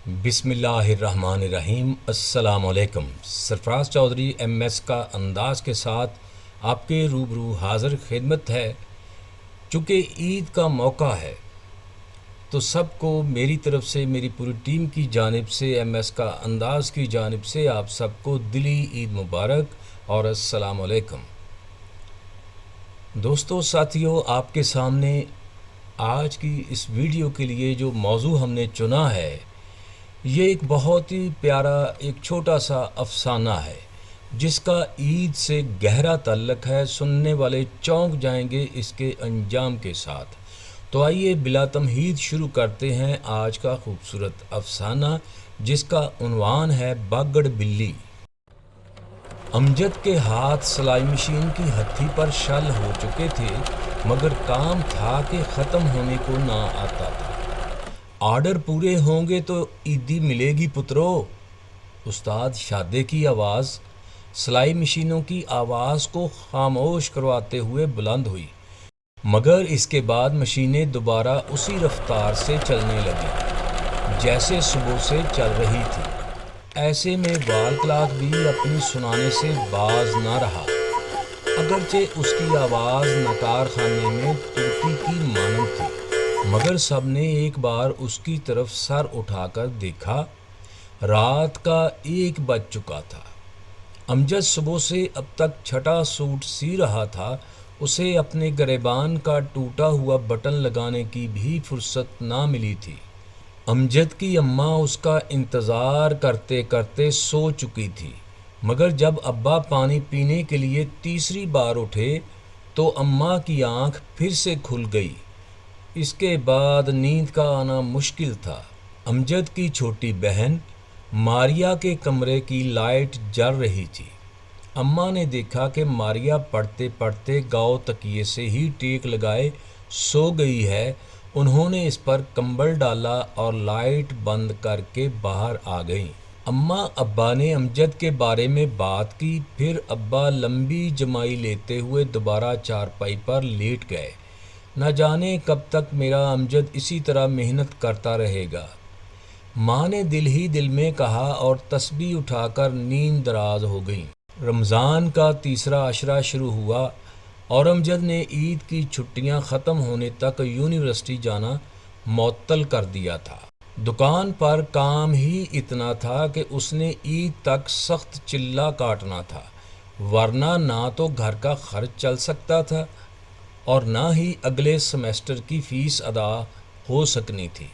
بسم اللہ الرحمن الرحیم۔ السلام علیکم۔ سرفراز چودھری ایم ایس کا انداز کے ساتھ آپ کے روبرو حاضر خدمت ہے۔ چونکہ عید کا موقع ہے تو سب کو میری طرف سے، میری پوری ٹیم کی جانب سے، ایم ایس کا انداز کی جانب سے آپ سب کو دلی عید مبارک اور السلام علیکم۔ دوستو ساتھیو، آپ کے سامنے آج کی اس ویڈیو کے لیے جو موضوع ہم نے چنا ہے، یہ ایک بہت ہی پیارا ایک چھوٹا سا افسانہ ہے جس کا عید سے گہرا تعلق ہے۔ سننے والے چونک جائیں گے اس کے انجام کے ساتھ۔ تو آئیے بلا تمہید شروع کرتے ہیں آج کا خوبصورت افسانہ، جس کا عنوان ہے باگڑ بلی۔ امجد کے ہاتھ سلائی مشین کی ہتھی پر شل ہو چکے تھے، مگر کام تھا کہ ختم ہونے کو نہ آتا تھا۔ آرڈر پورے ہوں گے تو عیدی ملے گی پترو۔ استاد شادے کی آواز سلائی مشینوں کی آواز کو خاموش کرواتے ہوئے بلند ہوئی، مگر اس کے بعد مشینیں دوبارہ اسی رفتار سے چلنے لگیں جیسے صبح سے چل رہی تھی۔ ایسے میں وال کلاک بھی اپنی سنانے سے باز نہ رہا، اگرچہ اس کی آواز نکار خانے میں طوطی کی مانند تھی، مگر سب نے ایک بار اس کی طرف سر اٹھا کر دیکھا۔ رات کا 1 بج چکا تھا۔ امجد صبح سے اب تک چھٹا سوٹ سی رہا تھا۔ اسے اپنے گریبان کا ٹوٹا ہوا بٹن لگانے کی بھی فرصت نہ ملی تھی۔ امجد کی اماں اس کا انتظار کرتے کرتے سو چکی تھی، مگر جب ابا پانی پینے کے لیے تیسری بار اٹھے تو اماں کی آنکھ پھر سے کھل گئی۔ اس کے بعد نیند کا آنا مشکل تھا۔ امجد کی چھوٹی بہن ماریا کے کمرے کی لائٹ جل رہی تھی۔ اماں نے دیکھا کہ ماریا پڑھتے پڑھتے گاؤ تکیے سے ہی ٹیک لگائے سو گئی ہے۔ انہوں نے اس پر کمبل ڈالا اور لائٹ بند کر کے باہر آ گئیں۔ اماں ابا نے امجد کے بارے میں بات کی، پھر ابا لمبی جمائی لیتے ہوئے دوبارہ چارپائی پر لیٹ گئے۔ نہ جانے کب تک میرا امجد اسی طرح محنت کرتا رہے گا، ماں نے دل ہی دل میں کہا اور تسبیح اٹھا کر نیند دراز ہو گئی۔ رمضان کا تیسرا عشرہ شروع ہوا اور امجد نے عید کی چھٹیاں ختم ہونے تک یونیورسٹی جانا معطل کر دیا تھا۔ دکان پر کام ہی اتنا تھا کہ اس نے عید تک سخت چلہ کاٹنا تھا، ورنہ نہ تو گھر کا خرچ چل سکتا تھا اور نہ ہی اگلے سیمسٹر کی فیس ادا ہو سکنی تھی۔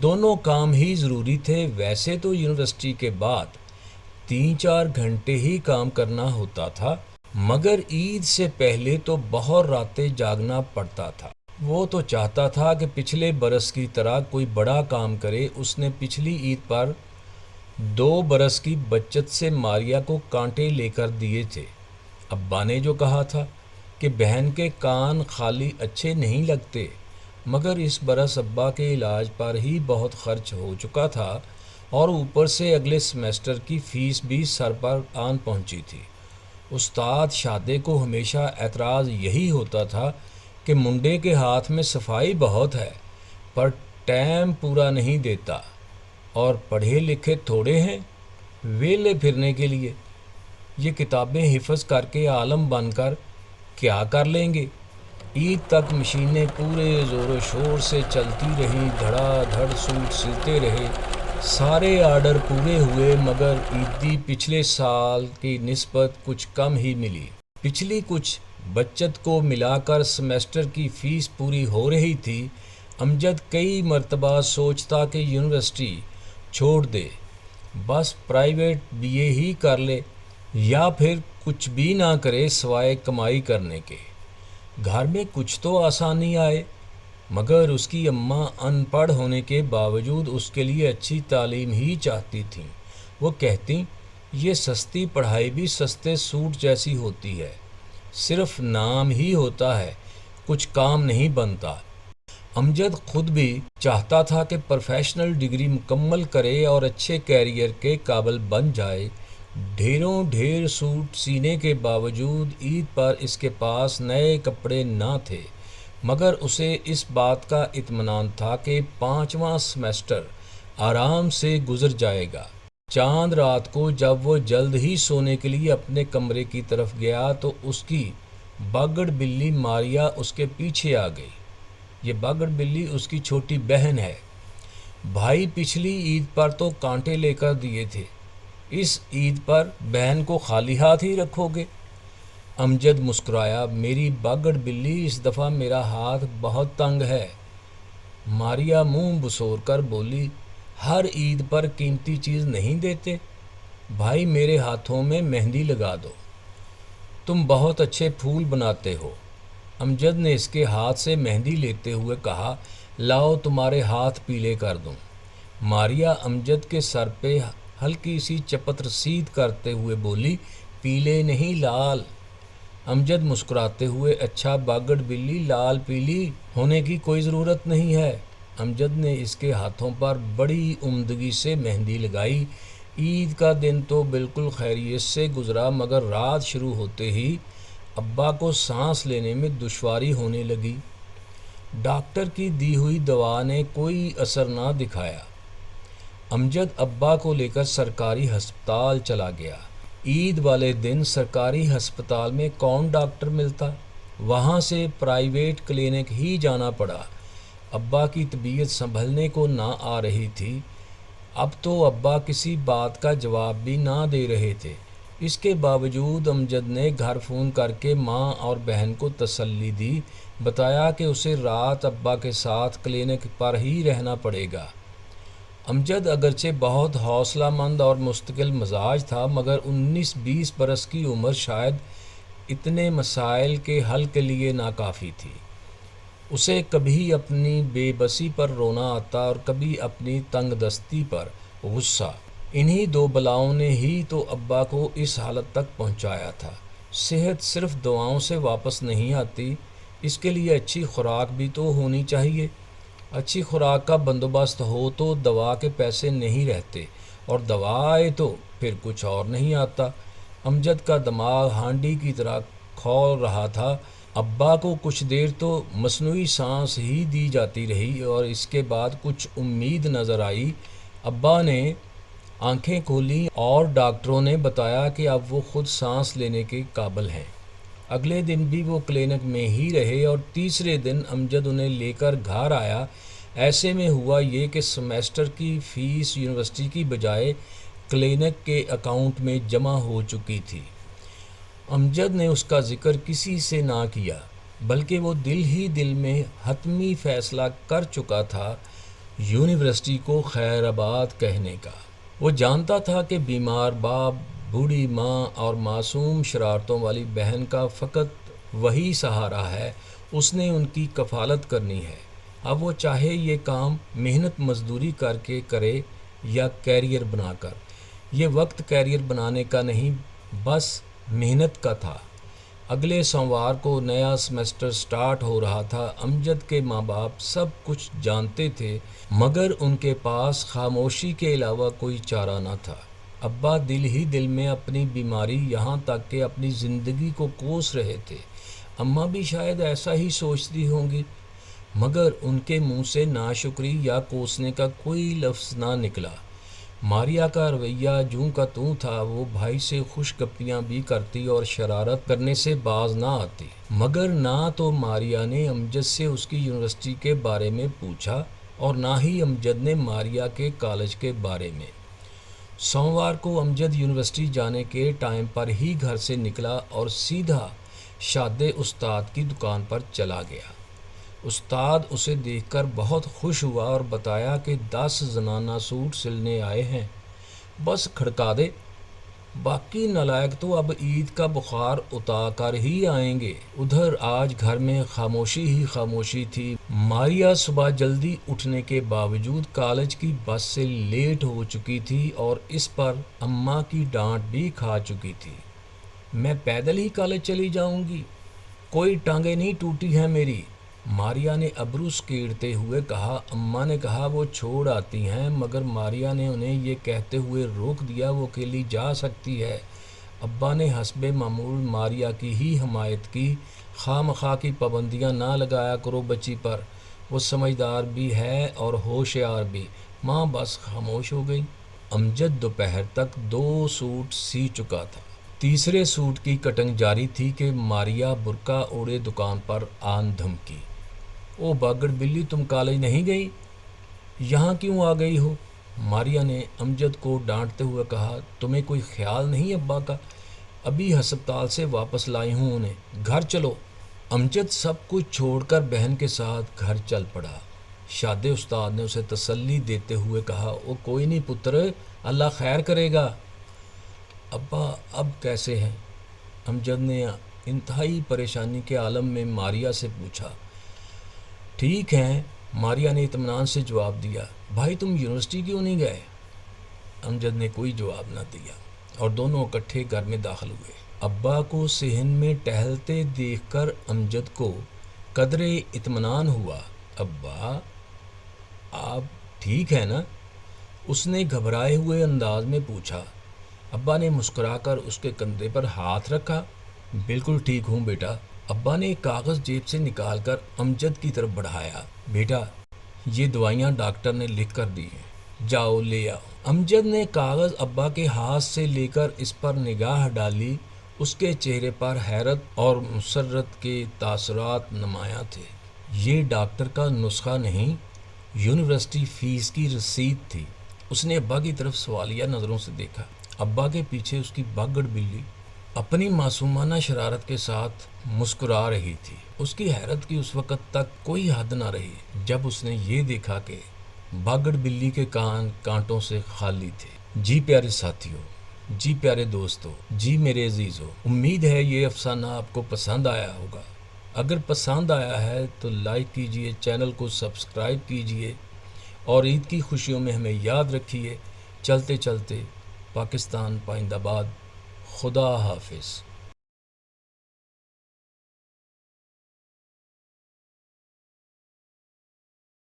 دونوں کام ہی ضروری تھے۔ ویسے تو یونیورسٹی کے بعد 3-4 گھنٹے ہی کام کرنا ہوتا تھا، مگر عید سے پہلے تو بہت راتیں جاگنا پڑتا تھا۔ وہ تو چاہتا تھا کہ پچھلے برس کی طرح کوئی بڑا کام کرے۔ اس نے پچھلی عید پر 2 برس کی بچت سے ماریا کو کانٹے لے کر دیے تھے۔ ابا نے جو کہا تھا کہ بہن کے کان خالی اچھے نہیں لگتے، مگر اس برس ابا کے علاج پر ہی بہت خرچ ہو چکا تھا اور اوپر سے اگلے سیمسٹر کی فیس بھی سر پر آن پہنچی تھی۔ استاد شادے کو ہمیشہ اعتراض یہی ہوتا تھا کہ منڈے کے ہاتھ میں صفائی بہت ہے، پر ٹائم پورا نہیں دیتا، اور پڑھے لکھے تھوڑے ہیں ویلے پھرنے کے لیے۔ یہ کتابیں حفظ کر کے عالم بن کر کیا کر لیں گے؟ عید تک مشینیں پورے زور و شور سے چلتی رہیں، دھڑا دھڑ سوٹ سلتے رہے۔ سارے آرڈر پورے ہوئے، مگر عیدی پچھلے سال کی نسبت کچھ کم ہی ملی۔ پچھلی کچھ بچت کو ملا کر سیمسٹر کی فیس پوری ہو رہی تھی۔ امجد کئی مرتبہ سوچتا کہ یونیورسٹی چھوڑ دے، بس پرائیویٹ بی اے ہی کر لے، یا پھر کچھ بھی نہ کرے سوائے کمائی کرنے کے۔ گھر میں کچھ تو آسانی آئے، مگر اس کی اماں ان پڑھ ہونے کے باوجود اس کے لیے اچھی تعلیم ہی چاہتی تھیں۔ وہ کہتی، یہ سستی پڑھائی بھی سستے سوٹ جیسی ہوتی ہے، صرف نام ہی ہوتا ہے، کچھ کام نہیں بنتا۔ امجد خود بھی چاہتا تھا کہ پروفیشنل ڈگری مکمل کرے اور اچھے کیریئر کے قابل بن جائے۔ ڈھیروں ڈھیر سوٹ سینے کے باوجود عید پر اس کے پاس نئے کپڑے نہ تھے، مگر اسے اس بات کا اطمینان تھا کہ 5واں سیمسٹر آرام سے گزر جائے گا۔ چاند رات کو جب وہ جلد ہی سونے کے لیے اپنے کمرے کی طرف گیا تو اس کی باگڑ بلی ماریا اس کے پیچھے آ گئی۔ یہ باگڑ بلی اس کی چھوٹی بہن ہے۔ بھائی پچھلی عید پر تو کانٹے لے کر دیے تھے، اس عید پر بہن کو خالی ہاتھ ہی رکھو گے؟ امجد مسکرایا، میری باگڑ بلی، اس دفعہ میرا ہاتھ بہت تنگ ہے۔ ماریا منہ بسور کر بولی، ہر عید پر قیمتی چیز نہیں دیتے؟ بھائی میرے ہاتھوں میں مہندی لگا دو، تم بہت اچھے پھول بناتے ہو۔ امجد نے اس کے ہاتھ سے مہندی لیتے ہوئے کہا، لاؤ تمہارے ہاتھ پیلے کر دوں۔ ماریا امجد کے سر پہ ہلکی سی چپت رسید کرتے ہوئے بولی، پیلے نہیں لال۔ امجد مسکراتے ہوئے، اچھا باگڑ بلی، لال پیلی ہونے کی کوئی ضرورت نہیں ہے۔ امجد نے اس کے ہاتھوں پر بڑی عمدگی سے مہندی لگائی۔ عید کا دن تو بالکل خیریت سے گزرا، مگر رات شروع ہوتے ہی ابا کو سانس لینے میں دشواری ہونے لگی۔ ڈاکٹر کی دی ہوئی دوا نے کوئی اثر نہ دکھایا۔ امجد ابا کو لے کر سرکاری ہسپتال چلا گیا۔ عید والے دن سرکاری ہسپتال میں کون ڈاکٹر ملتا؟ وہاں سے پرائیویٹ کلینک ہی جانا پڑا۔ ابا کی طبیعت سنبھلنے کو نہ آ رہی تھی۔ اب تو ابا کسی بات کا جواب بھی نہ دے رہے تھے۔ اس کے باوجود امجد نے گھر فون کر کے ماں اور بہن کو تسلی دی، بتایا کہ اسے رات ابا کے ساتھ کلینک پر ہی رہنا پڑے گا۔ امجد اگرچہ بہت حوصلہ مند اور مستقل مزاج تھا، مگر 19-20 برس کی عمر شاید اتنے مسائل کے حل کے لیے ناکافی تھی۔ اسے کبھی اپنی بے بسی پر رونا آتا اور کبھی اپنی تنگ دستی پر غصہ۔ انہی دو بلاؤں نے ہی تو ابا کو اس حالت تک پہنچایا تھا۔ صحت صرف دواؤں سے واپس نہیں آتی، اس کے لیے اچھی خوراک بھی تو ہونی چاہیے۔ اچھی خوراک کا بندوبست ہو تو دوا کے پیسے نہیں رہتے، اور دوا آئے تو پھر کچھ اور نہیں آتا۔ امجد کا دماغ ہانڈی کی طرح کھول رہا تھا۔ ابا کو کچھ دیر تو مصنوعی سانس ہی دی جاتی رہی اور اس کے بعد کچھ امید نظر آئی۔ ابا نے آنکھیں کھولیں اور ڈاکٹروں نے بتایا کہ اب وہ خود سانس لینے کے قابل ہیں۔ اگلے دن بھی وہ کلینک میں ہی رہے اور تیسرے دن امجد انہیں لے کر گھر آیا۔ ایسے میں ہوا یہ کہ سیمسٹر کی فیس یونیورسٹی کی بجائے کلینک کے اکاؤنٹ میں جمع ہو چکی تھی۔ امجد نے اس کا ذکر کسی سے نہ کیا، بلکہ وہ دل ہی دل میں حتمی فیصلہ کر چکا تھا یونیورسٹی کو خیر آباد کہنے کا۔ وہ جانتا تھا کہ بیمار باپ، بوڑھی ماں اور معصوم شرارتوں والی بہن کا فقط وہی سہارا ہے، اس نے ان کی کفالت کرنی ہے۔ اب وہ چاہے یہ کام محنت مزدوری کر کے کرے یا کیریئر بنا کر، یہ وقت کیریئر بنانے کا نہیں، بس محنت کا تھا۔ اگلے سوموار کو نیا سیمسٹر سٹارٹ ہو رہا تھا۔ امجد کے ماں باپ سب کچھ جانتے تھے، مگر ان کے پاس خاموشی کے علاوہ کوئی چارہ نہ تھا۔ ابا دل ہی دل میں اپنی بیماری، یہاں تک کہ اپنی زندگی کو کوس رہے تھے۔ اماں بھی شاید ایسا ہی سوچتی ہوں گی، مگر ان کے منہ سے ناشکری یا کوسنے کا کوئی لفظ نہ نکلا۔ ماریا کا رویہ جوں کا توں تھا، وہ بھائی سے خوش گپیاں بھی کرتی اور شرارت کرنے سے باز نہ آتی، مگر نہ تو ماریا نے امجد سے اس کی یونیورسٹی کے بارے میں پوچھا اور نہ ہی امجد نے ماریا کے کالج کے بارے میں۔ سوموار کو امجد یونیورسٹی جانے کے ٹائم پر ہی گھر سے نکلا اور سیدھا شادے استاد کی دکان پر چلا گیا۔ استاد اسے دیکھ کر بہت خوش ہوا اور بتایا کہ 10 زنانہ سوٹ سلنے آئے ہیں، بس کھڑکا دے، باقی نالائق تو اب عید کا بخار اتا کر ہی آئیں گے۔ ادھر آج گھر میں خاموشی ہی خاموشی تھی۔ ماریا صبح جلدی اٹھنے کے باوجود کالج کی بس سے لیٹ ہو چکی تھی اور اس پر اماں کی ڈانٹ بھی کھا چکی تھی۔ میں پیدل ہی کالج چلی جاؤں گی، کوئی ٹانگیں نہیں ٹوٹی ہیں میری، ماریا نے ابرو سکیڑتے ہوئے کہا۔ اماں نے کہا وہ چھوڑ آتی ہیں، مگر ماریا نے انہیں یہ کہتے ہوئے روک دیا وہ اکیلی جا سکتی ہے۔ ابا نے حسب معمول ماریا کی ہی حمایت کی، خواہ مخواہ کی پابندیاں نہ لگایا کرو بچی پر، وہ سمجھدار بھی ہے اور ہوشیار بھی، ماں بس خاموش ہو گئی۔ امجد دوپہر تک 2 سوٹ سی چکا تھا۔ تیسرے سوٹ کی کٹنگ جاری تھی کہ ماریا برقع اوڑے دکان پر آن دھمکی۔ او باگڑ بلی، تم کالج نہیں گئی؟ یہاں کیوں آ گئی ہو؟ ماریا نے امجد کو ڈانٹتے ہوئے کہا، تمہیں کوئی خیال نہیں ابا کا؟ ابھی ہسپتال سے واپس لائی ہوں انہیں، گھر چلو۔ امجد سب کچھ چھوڑ کر بہن کے ساتھ گھر چل پڑا۔ شادے استاد نے اسے تسلی دیتے ہوئے کہا، او کوئی نہیں پتر، اللہ خیر کرے گا۔ ابا اب کیسے ہیں؟ امجد نے انتہائی پریشانی کے عالم میں ماریا سے پوچھا۔ ٹھیک ہیں، ماریا نے اطمینان سے جواب دیا۔ بھائی تم یونیورسٹی کیوں نہیں گئے؟ امجد نے کوئی جواب نہ دیا اور دونوں اکٹھے گھر میں داخل ہوئے۔ ابا کو صحن میں ٹہلتے دیکھ کر امجد کو قدرے اطمینان ہوا۔ ابا آپ ٹھیک ہیں نا؟ اس نے گھبرائے ہوئے انداز میں پوچھا۔ ابا نے مسکرا کر اس کے کندھے پر ہاتھ رکھا۔ بالکل ٹھیک ہوں بیٹا۔ ابا نے ایک کاغذ جیب سے نکال کر امجد کی طرف بڑھایا۔ بیٹا یہ دوائیاں ڈاکٹر نے لکھ کر دی ہیں، جاؤ لے آؤ۔ امجد نے کاغذ ابا کے ہاتھ سے لے کر اس پر نگاہ ڈالی۔ اس کے چہرے پر حیرت اور مسرت کے تاثرات نمایاں تھے۔ یہ ڈاکٹر کا نسخہ نہیں، یونیورسٹی فیس کی رسید تھی۔ اس نے ابا کی طرف سوالیہ نظروں سے دیکھا۔ ابا کے پیچھے اس کی باگڑ بلی اپنی معصومانہ شرارت کے ساتھ مسکرا رہی تھی۔ اس کی حیرت کی اس وقت تک کوئی حد نہ رہی جب اس نے یہ دیکھا کہ باگڑ بلی کے کان کانٹوں سے خالی تھے۔ جی پیارے ساتھیوں، جی پیارے دوستو، جی میرے عزیزو، امید ہے یہ افسانہ آپ کو پسند آیا ہوگا۔ اگر پسند آیا ہے تو لائک کیجئے، چینل کو سبسکرائب کیجئے اور عید کی خوشیوں میں ہمیں یاد رکھیے۔ چلتے چلتے پاکستان پائندہ باد، خدا حافظ۔